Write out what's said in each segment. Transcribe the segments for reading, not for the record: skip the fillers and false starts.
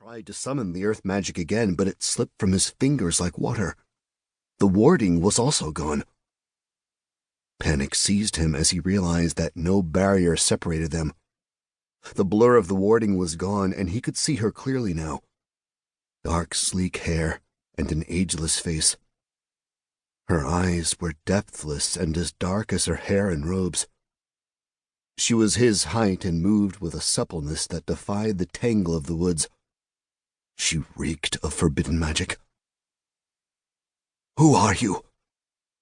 tried to summon the earth magic again, but it slipped from his fingers like water. The warding was also gone. Panic seized him as he realized that no barrier separated them. The blur of the warding was gone, and he could see her clearly now. Dark, sleek hair and an ageless face. Her eyes were depthless and as dark as her hair and robes. She was his height and moved with a suppleness that defied the tangle of the woods. She reeked of forbidden magic. "Who are you?"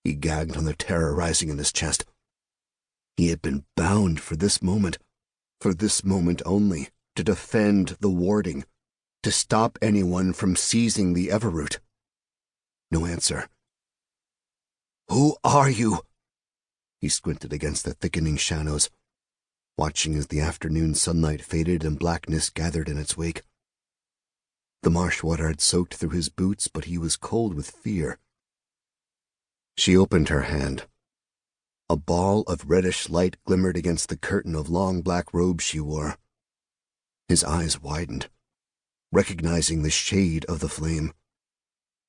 He gagged on the terror rising in his chest. He had been bound for this moment only, to defend the warding, to stop anyone from seizing the Everoot. No answer. "Who are you?" He squinted against the thickening shadows, watching as the afternoon sunlight faded and blackness gathered in its wake. The marsh water had soaked through his boots, but he was cold with fear. She opened her hand. A ball of reddish light glimmered against the curtain of long black robes she wore. His eyes widened, recognizing the shade of the flame.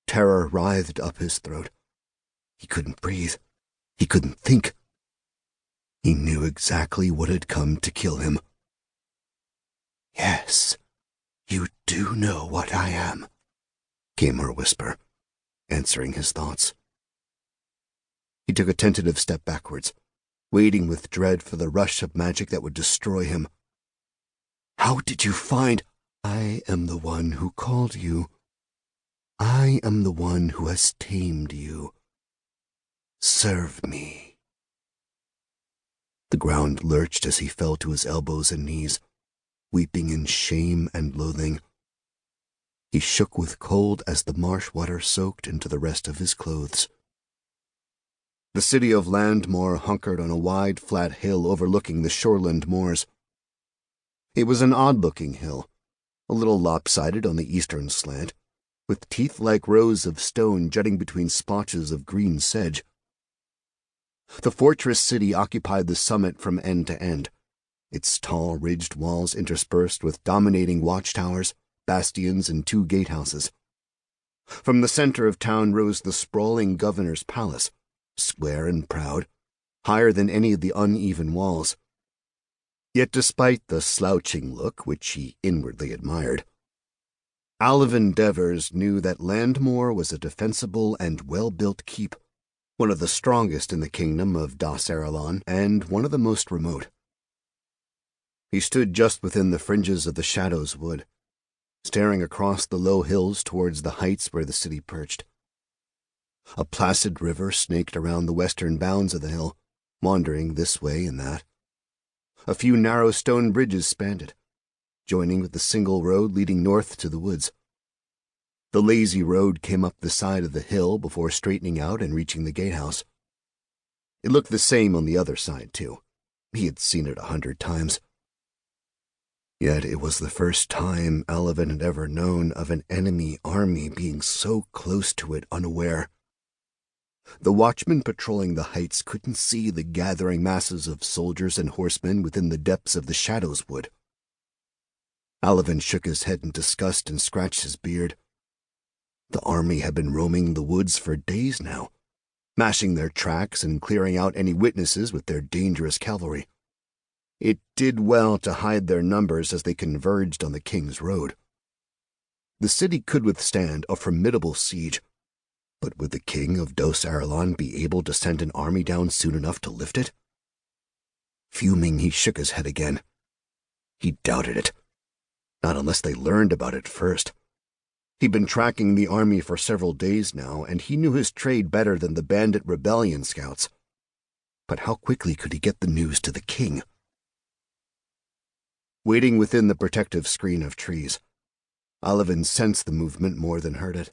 Terror writhed up his throat. He couldn't breathe. He couldn't think. He knew exactly what had come to kill him. "Yes, you do know what I am," came her whisper, answering his thoughts. He took a tentative step backwards, waiting with dread for the rush of magic that would destroy him. "How did you find—" "I am the one who called you. I am the one who has tamed you. Serve me." The ground lurched as he fell to his elbows and knees, weeping in shame and loathing. He shook with cold as the marsh water soaked into the rest of his clothes. The city of Landmoor hunkered on a wide, flat hill overlooking the shoreland moors. It was an odd-looking hill, a little lopsided on the eastern slant, with teeth-like rows of stone jutting between splotches of green sedge. The fortress city occupied the summit from end to end, its tall, ridged walls interspersed with dominating watchtowers, bastions, and 2 gatehouses. From the center of town rose the sprawling governor's palace, square and proud, higher than any of the uneven walls. Yet despite the slouching look, which he inwardly admired, Avisahn Devers knew that Landmoor was a defensible and well-built keep, one of the strongest in the kingdom of Dos-Aralon and one of the most remote. He stood just within the fringes of the Shadow's Wood, staring across the low hills towards the heights where the city perched. A placid river snaked around the western bounds of the hill, wandering this way and that. A few narrow stone bridges spanned it, joining with the single road leading north to the woods. The lazy road came up the side of the hill before straightening out and reaching the gatehouse. It looked the same on the other side, too. He had seen it 100 times. Yet it was the first time Avisahn had ever known of an enemy army being so close to it unaware. The watchmen patrolling the heights couldn't see the gathering masses of soldiers and horsemen within the depths of the Shadow's Wood. Avisahn shook his head in disgust and scratched his beard. The army had been roaming the woods for days now, mashing their tracks and clearing out any witnesses with their dangerous cavalry. It did well to hide their numbers as they converged on the King's Road. The city could withstand a formidable siege, but would the king of Dos-Aralon be able to send an army down soon enough to lift it? Fuming, he shook his head again. He doubted it. Not unless they learned about it first. He'd been tracking the army for several days now, and he knew his trade better than the Bandit Rebellion scouts. But how quickly could he get the news to the king? Waiting within the protective screen of trees, Avisahn sensed the movement more than heard it.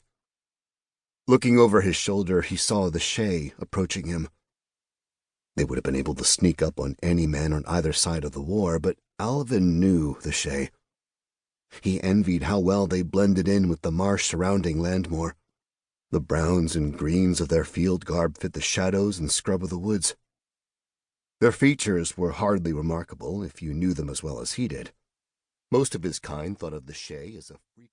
Looking over his shoulder, he saw the Shae approaching him. They would have been able to sneak up on any man on either side of the war, but Avisahn knew the Shae. He envied how well they blended in with the marsh surrounding Landmoor. The browns and greens of their field garb fit the shadows and scrub of the woods. Their features were hardly remarkable if you knew them as well as he did. Most of his kind thought of the Shae as a freak.